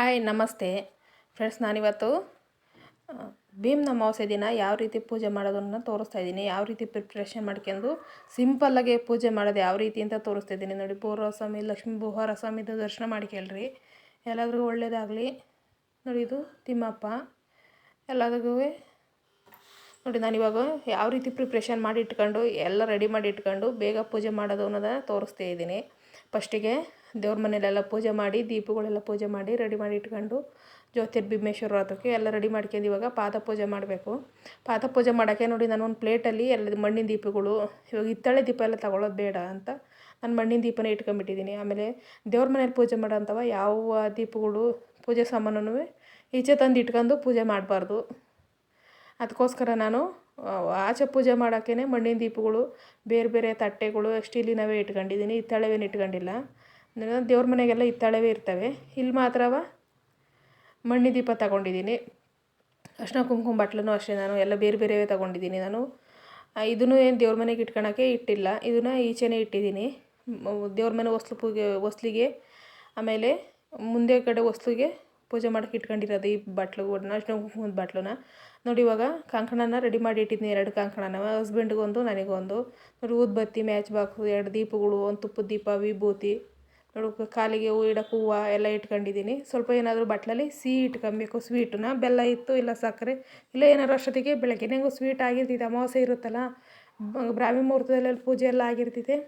Hi ನಮಸ್ತೆ friends, ನಾನಿವತ್ತು ಭೀಮ್ನ ಅಮಾವಾಸ್ಯೆ ದಿನ ಯಾವ ರೀತಿ ಪೂಜೆ ಮಾಡೋದನ್ನು ತೋರಿಸ್ತಾ ಇದ್ದೀನಿ. ಯಾವ ರೀತಿ ಪ್ರಿಪ್ರೇಷನ್ ಮಾಡ್ಕೊಂಡು ಸಿಂಪಲ್ಲಾಗಿ ಪೂಜೆ ಮಾಡೋದು ಯಾವ ರೀತಿ ಅಂತ ತೋರಿಸ್ತಾ ಇದ್ದೀನಿ. ನೋಡಿ, ಪೂರ್ವಸ್ವಾಮಿ ಲಕ್ಷ್ಮೀ ಸ್ವಾಮಿದು ದರ್ಶನ ಮಾಡ್ಕೊಳ್ರಿ, ಎಲ್ಲರಿಗೂ ಒಳ್ಳೆಯದಾಗಲಿ. ನೋಡಿ, ಇದು ತಿಮ್ಮಪ್ಪ. ಎಲ್ಲರಿಗೂ ನೋಡಿ, ನಾನಿವಾಗ ಯಾವ ರೀತಿ ಪ್ರಿಪ್ರೇಷನ್ ಮಾಡಿ ಇಟ್ಕೊಂಡು ಎಲ್ಲ ರೆಡಿ ಮಾಡಿ ಇಟ್ಕೊಂಡು ಬೇಗ ಪೂಜೆ ಮಾಡೋದು ಅನ್ನೋದನ್ನು ತೋರಿಸ್ತಾ ಇದ್ದೀನಿ. ಫಸ್ಟಿಗೆ ದೇವ್ರ ಮನೆಯಲ್ಲೆಲ್ಲ ಪೂಜೆ ಮಾಡಿ, ದೀಪಗಳೆಲ್ಲ ಪೂಜೆ ಮಾಡಿ ರೆಡಿ ಮಾಡಿ ಇಟ್ಕೊಂಡು ಜ್ಯೋತಿರ್ಭೀಮೇಶ್ವರ ವ್ರತಕ್ಕೆ ಎಲ್ಲ ರೆಡಿ ಮಾಡ್ಕೊಂಡು ಇವಾಗ ಪಾದ ಪೂಜೆ ಮಾಡಬೇಕು. ಪಾದ ಪೂಜೆ ಮಾಡೋಕ್ಕೆ ನೋಡಿ, ನಾನು ಒಂದು ಪ್ಲೇಟಲ್ಲಿ ಎಲ್ಲ ಮಣ್ಣಿನ ದೀಪಗಳು, ಇವಾಗ ಹಿತ್ತಾಳೆ ದೀಪ ಎಲ್ಲ ತಗೊಳ್ಳೋದು ಬೇಡ ಅಂತ ನಾನು ಮಣ್ಣಿನ ದೀಪನೇ ಇಟ್ಕೊಂಬಿಟ್ಟಿದ್ದೀನಿ. ಆಮೇಲೆ ದೇವ್ರ ಮನೇಲಿ ಪೂಜೆ ಮಾಡೋಂಥವ ಯಾವ ದೀಪಗಳು ಪೂಜೆ ಸಾಮಾನು ಈಚೆ ತಂದು ಇಟ್ಕೊಂಡು ಪೂಜೆ ಮಾಡಬಾರ್ದು. ಅದಕ್ಕೋಸ್ಕರ ನಾನು ಆಚೆ ಪೂಜೆ ಮಾಡೋಕ್ಕೇ ಮಣ್ಣಿನ ದೀಪಗಳು, ಬೇರೆ ಬೇರೆ ತಟ್ಟೆಗಳು ಸ್ಟೀಲಿನವೇ ಇಟ್ಕೊಂಡಿದ್ದೀನಿ, ಹಿತ್ತಾಳೆವೇನು ಇಟ್ಕೊಂಡಿಲ್ಲ. ದೇವ್ರ ಮನೆಗೆಲ್ಲ ಹಿತ್ತಾಳೆವೇ ಇರ್ತವೆ. ಇಲ್ಲಿ ಮಾತ್ರವ ಮಣ್ಣಿನ ದೀಪ ತಗೊಂಡಿದ್ದೀನಿ. ಅರ್ಶಿನ ಕುಂಕುಮ ಬಟ್ಲೂ ಅಷ್ಟೇ, ನಾನು ಎಲ್ಲ ಬೇರೆ ಬೇರೆವೇ ತಗೊಂಡಿದ್ದೀನಿ. ನಾನು ಇದನ್ನು ಏನು ದೇವ್ರ ಮನೆಗೆ ಇಟ್ಕೊಳಕ್ಕೆ ಇಟ್ಟಿಲ್ಲ, ಇದನ್ನು ಈಚೆನೇ ಇಟ್ಟಿದ್ದೀನಿ. ದೇವ್ರ ಮನೆ ಹೊಸ್ಲಿಗೆ ಆಮೇಲೆ ಮುಂದೆ ಕಡೆ ಹೊಸ್ಲಿಗೆ ಪೂಜೆ ಮಾಡೋಕ್ಕೆ ಇಟ್ಕೊಂಡಿರೋದು ಈ ಬಟ್ಲು, ಅರ್ಶಿನ ಕುಂಕುಮದ ಬಟ್ಲನ್ನ. ನೋಡಿ, ಇವಾಗ ಕಂಕಣನ ರೆಡಿ ಮಾಡಿ ಇಟ್ಟಿದ್ದೀನಿ. 2 ಕಂಕಣನ, ಹಸ್ಬೆಂಡ್ಗೊಂದು ನನಗೊಂದು. ನೋಡಿ, ಊದ್ಬತ್ತಿ, ಮ್ಯಾಚ್ ಬಾಕ್ಸು, 2 ದೀಪಗಳು, ಒಂದು ತುಪ್ಪದ ದೀಪ, ವಿಭೂತಿ, ನೋಡಿ ಕಾಲಿಗೆ ಹೂವು ಇಡೋಕ್ಕೆ ಹೂವು ಎಲ್ಲ ಇಟ್ಕೊಂಡಿದ್ದೀನಿ. ಸ್ವಲ್ಪ ಏನಾದರೂ ಬಟ್ಲಲ್ಲಿ ಸಿಹಿ ಇಟ್ಕೊಬೇಕು, ಸ್ವೀಟನ್ನ. ಬೆಲ್ಲ ಇತ್ತು, ಇಲ್ಲ ಸಕ್ಕರೆ, ಇಲ್ಲ ಏನಾದ್ರು ಅಷ್ಟೊತ್ತಿಗೆ ಬೆಳಗ್ಗೆ ಹೆಂಗೋ ಸ್ವೀಟ್ ಆಗಿರ್ತೈತೆ, ಅಮಾವಾಸ್ಯೆ ಇರುತ್ತಲ್ಲ, ಬ್ರಾಹ್ಮಿ ಮುಹೂರ್ತದಲ್ಲಿ ಪೂಜೆ ಎಲ್ಲ ಆಗಿರ್ತೈತೆ.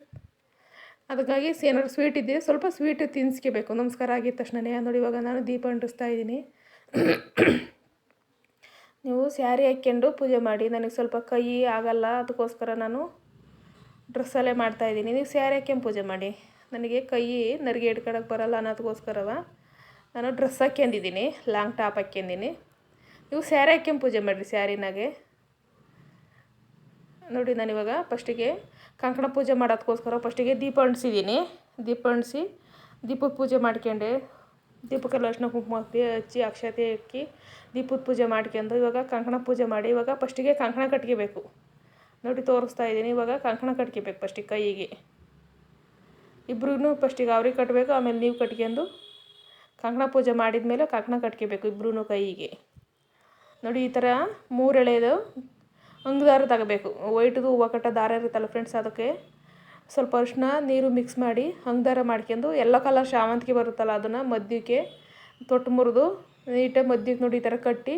ಅದಕ್ಕಾಗಿ ಏನಾದ್ರು ಸ್ವೀಟ್ ಇದ್ದರೆ ಸ್ವಲ್ಪ ಸ್ವೀಟ್ ತಿನ್ನಿಸ್ಕೋಬೇಕು ನಮಸ್ಕಾರ ಆಗಿದ ತಕ್ಷಣವೇ. ನೋಡಿ, ಇವಾಗ ನಾನು ದೀಪ ಅಂಟಿಸ್ತಾ ಇದ್ದೀನಿ. ನೀವು ಸ್ಯಾರಿ ಹಾಕ್ಕೊಂಡು ಪೂಜೆ ಮಾಡಿ, ನನಗೆ ಸ್ವಲ್ಪ ಕೈ ಆಗಲ್ಲ, ಅದಕ್ಕೋಸ್ಕರ ನಾನು ಡ್ರೆಸ್ಸಲ್ಲೇ ಮಾಡ್ತಾಯಿದ್ದೀನಿ. ನೀವು ಸ್ಯಾರಿ ಹಾಕ್ಕೊಂಡು ಪೂಜೆ ಮಾಡಿ, ನನಗೆ ಕೈ ನರಿಗೆ ಇಟ್ಕೊಳಕ್ಕೆ ಬರಲ್ಲ ಅನ್ನೋದಕ್ಕೋಸ್ಕರವ ನಾನು ಡ್ರೆಸ್ ಹಾಕ್ಯಂದಿದ್ದೀನಿ, ಲಾಂಗ್ ಟಾಪ್ ಹಾಕ್ಯಂದಿನಿ. ನೀವು ಸ್ಯಾರಿ ಹಾಕ್ಕೊಂಡು ಪೂಜೆ ಮಾಡಿರಿ, ಸ್ಯಾರಿನಾಗೆ. ನೋಡಿ, ನಾನಿವಾಗ ಫಸ್ಟಿಗೆ ಕಂಕಣ ಪೂಜೆ ಮಾಡೋದಕ್ಕೋಸ್ಕರ ಫಸ್ಟಿಗೆ ದೀಪ ಅಂಟಿಸಿದ್ದೀನಿ. ದೀಪ ಅಂಟಿಸಿ ದೀಪದ ಪೂಜೆ ಮಾಡ್ಕೊಂಡೆ, ದೀಪಕ್ಕೆಲ್ಲ ಅರ್ಶಿನ ಕುಂಕುಮ ಹಚ್ಚಿ ಅಕ್ಷತೆ ಹಾಕಿ ದೀಪದ ಪೂಜೆ ಮಾಡ್ಕೊಂಡು ಇವಾಗ ಕಂಕಣ ಪೂಜೆ ಮಾಡಿ, ಇವಾಗ ಫಸ್ಟಿಗೆ ಕಂಕಣ ಕಟ್ಕೋಬೇಕು. ನೋಡಿ, ತೋರಿಸ್ತಾ ಇದ್ದೀನಿ. ಇವಾಗ ಕಂಕಣ ಕಟ್ಕೋಬೇಕು ಫಸ್ಟಿಗೆ ಕೈಗೆ. ಇಬ್ರೂ ಫಸ್ಟಿಗೆ ಅವ್ರಿಗೆ ಕಟ್ಟಬೇಕು, ಆಮೇಲೆ ನೀವು ಕಟ್ಕೊಂಡು ಕಂಕಣ ಪೂಜೆ ಮಾಡಿದ ಮೇಲೆ ಕಂಕಣ ಕಟ್ಕೋಬೇಕು ಇಬ್ರೂ ಕೈಗೆ. ನೋಡಿ, ಈ ಥರ 3 ಎಳೆದು ಅಂಗದಾರ ತಗೋಬೇಕು. ವೈಟ್ದು ಹೂವು ಕಟ್ಟೋ ದಾರ ಇರುತ್ತಲ್ಲ ಫ್ರೆಂಡ್ಸ್, ಅದಕ್ಕೆ ಸ್ವಲ್ಪ ಅರಿಶಿನ ನೀರು ಮಿಕ್ಸ್ ಮಾಡಿ ಅಂಗದಾರ ಮಾಡ್ಕೊಂಡು, ಎಲ್ಲೋ ಕಲರ್ ಶಾವಂತಿಗೆ ಬರುತ್ತಲ್ಲ ಅದನ್ನು ಮಧ್ಯಕ್ಕೆ ತೊಟ್ಟು ಮುರಿದು ನೀಟಾಗಿ ಮಧ್ಯಕ್ಕೆ ನೋಡಿ ಈ ಥರ ಕಟ್ಟಿ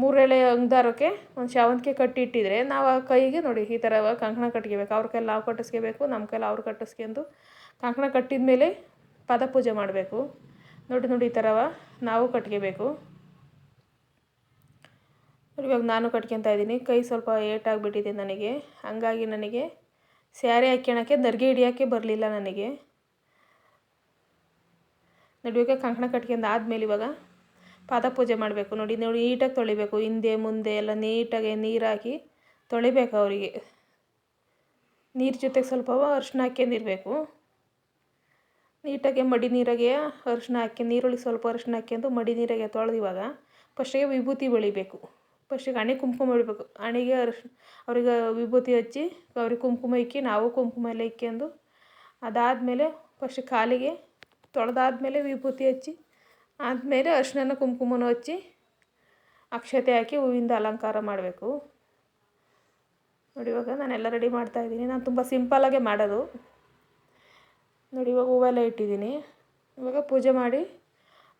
3 ಎಳೆ ಅಂಗದಾರಕ್ಕೆ ಒಂದು ಶಾವಂತಿಗೆ ಕಟ್ಟಿ ಇಟ್ಟಿದ್ರೆ ನಾವು ಆ ಕೈಗೆ ನೋಡಿ ಈ ಥರ ಕಂಕಣ ಕಟ್ಕೋಬೇಕು. ಅವ್ರ ಕೈಲಿ ನಾವು ಕಟ್ಟಿಸ್ಕೋಬೇಕು, ನಮ್ಮ ಕೈಲಿ ಅವ್ರು ಕಟ್ಟಿಸ್ಕೊಂಡು ಕಂಕಣ ಕಟ್ಟಿದ ಮೇಲೆ ಪಾದ ಪೂಜೆ ಮಾಡಬೇಕು. ನೋಡಿ ಈ ಥರವ ನಾವು ಕಟ್ಕೋಬೇಕು. ಇವಾಗ ನಾನು ಕಟ್ಕೊತಾ ಇದ್ದೀನಿ. ಕೈ ಸ್ವಲ್ಪ ಏಟಾಗಿಬಿಟ್ಟಿದೆ ನನಗೆ, ಹಂಗಾಗಿ ನನಗೆ ಸ್ಯಾರಿ ಹಾಕ್ಕೊಳಕ್ಕೆ ನರ್ಗೆ ಹಿಡಿಯೋಕ್ಕೆ ಬರಲಿಲ್ಲ ನನಗೆ. ನೋಡಿ, ಇವಾಗ ಕಂಕಣ ಕಟ್ಕೊಂಡು ಆದಮೇಲೆ ಇವಾಗ ಪಾದ ಪೂಜೆ ಮಾಡಬೇಕು. ನೋಡಿ ನೀಟಾಗಿ ತೊಳಿಬೇಕು, ಹಿಂದೆ ಮುಂದೆ ಎಲ್ಲ ನೀಟಾಗಿ ನೀರು ಹಾಕಿ ತೊಳಿಬೇಕು. ಅವರಿಗೆ ನೀರು ಜೊತೆಗೆ ಸ್ವಲ್ಪ ಅರಿಶಿನ ಹಾಕ್ಯಂದಿರಬೇಕು. ನೀಟಾಗಿ ಮಡಿ ನೀರಾಗೆ ಅರಿಶಿನ ಹಾಕಿ, ನೀರೊಳಗೆ ಸ್ವಲ್ಪ ಅರಿಶಿನ ಹಾಕ್ಯಂದು ಮಡಿ ನೀರಾಗೆ ತೊಳೆದು ಇವಾಗ ಫಸ್ಟಿಗೆ ವಿಭೂತಿ ಬೆಳಿಬೇಕು. ಫಸ್ಟಿಗೆ ಹಣೆ ಕುಂಕುಮ ಬೆಳಿಬೇಕು. ಹಣೆಗೆ ಅವ್ರಿಗೆ ವಿಭೂತಿ ಹಚ್ಚಿ ಅವ್ರಿಗೆ ಕುಂಕುಮ ಇಕ್ಕಿ, ನಾವು ಕುಂಕುಮ ಎಲ್ಲ ಇಕ್ಕೊಂಡು ಅದಾದಮೇಲೆ ಫಸ್ಟ್ ಕಾಲಿಗೆ ತೊಳೆದಾದ್ಮೇಲೆ ವಿಭೂತಿ ಹಚ್ಚಿ, ಆದಮೇಲೆ ಅರಿಶಿನ ಕುಂಕುಮನೂ ಹಚ್ಚಿ ಅಕ್ಷತೆ ಹಾಕಿ ಹೂವಿಂದ ಅಲಂಕಾರ ಮಾಡಬೇಕು. ನೋಡಿ, ಇವಾಗ ನಾನೆಲ್ಲ ರೆಡಿ ಮಾಡ್ತಾಯಿದ್ದೀನಿ. ನಾನು ತುಂಬ ಸಿಂಪಲ್ಲಾಗೆ ಮಾಡೋದು. ನೋಡಿ, ಇವಾಗ ಹೂವೆಲ್ಲ ಇಟ್ಟಿದ್ದೀನಿ. ಇವಾಗ ಪೂಜೆ ಮಾಡಿ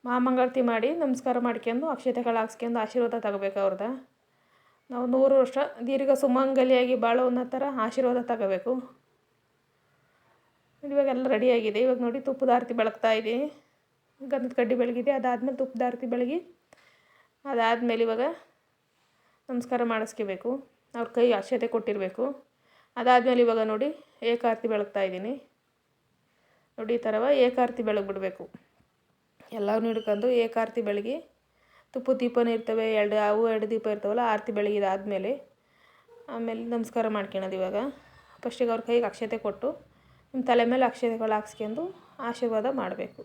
ಮಹಾಮಂಗಳಾರತಿ ಮಾಡಿ ನಮಸ್ಕಾರ ಮಾಡ್ಕೊಂಡು ಅಕ್ಷತೆಗಳು ಹಾಕ್ಸ್ಕೊಂಡು ಆಶೀರ್ವಾದ ತಗೋಬೇಕು ಅವ್ರದ್ದು. ನಾವು 100 ವರ್ಷ ದೀರ್ಘ ಸುಮಂಗಲಿಯಾಗಿ ಬಾಳೋ ಅನ್ನೋ ಥರ ಆಶೀರ್ವಾದ ತಗೋಬೇಕು. ಇವಾಗೆಲ್ಲ ರೆಡಿಯಾಗಿದೆ. ಇವಾಗ ನೋಡಿ, ತುಪ್ಪದ ಆರತಿ ಬೆಳಗ್ತಾ ಇದ್ದೀನಿ. ಗಂಧದ ಕಡ್ಡಿ ಬೆಳಗಿದೆ, ಅದಾದಮೇಲೆ ತುಪ್ಪದ ಆರತಿ ಬೆಳಗಿ ಅದಾದಮೇಲೆ ಇವಾಗ ನಮಸ್ಕಾರ ಮಾಡಿಸ್ಕೋಬೇಕು. ಅವ್ರ ಕೈ ಅಕ್ಷತೆ ಕೊಟ್ಟಿರಬೇಕು. ಅದಾದಮೇಲೆ ಇವಾಗ ನೋಡಿ ಏಕಾರತಿ ಬೆಳಗ್ತಾ ಇದ್ದೀನಿ. ನೋಡಿ, ಈ ಥರವ ಏಕಾರತಿ ಬೆಳಗ್ಬಿಡ್ಬೇಕು. ಎಲ್ಲವನ್ನೂ ಹಿಡ್ಕೊಂಡು ಏಕಾರತಿ ಬೆಳಗಿ ತುಪ್ಪದ ದೀಪನೂ ಇರ್ತವೆ, 2 ದೀಪ ಇರ್ತಾವಲ್ಲ, ಆರತಿ ಬೆಳಗಿದಾದಮೇಲೆ ಆಮೇಲೆ ನಮಸ್ಕಾರ ಮಾಡ್ಕೊಳೋದು. ಇವಾಗ ಫಸ್ಟಿಗೆ ಅವ್ರ ಕೈಗೆ ಅಕ್ಷತೆ ಕೊಟ್ಟು ನಿಮ್ಮ ತಲೆ ಮೇಲೆ ಅಕ್ಷತೆಗಳು ಹಾಕ್ಸ್ಕೊಂಡು ಆಶೀರ್ವಾದ ಮಾಡಬೇಕು.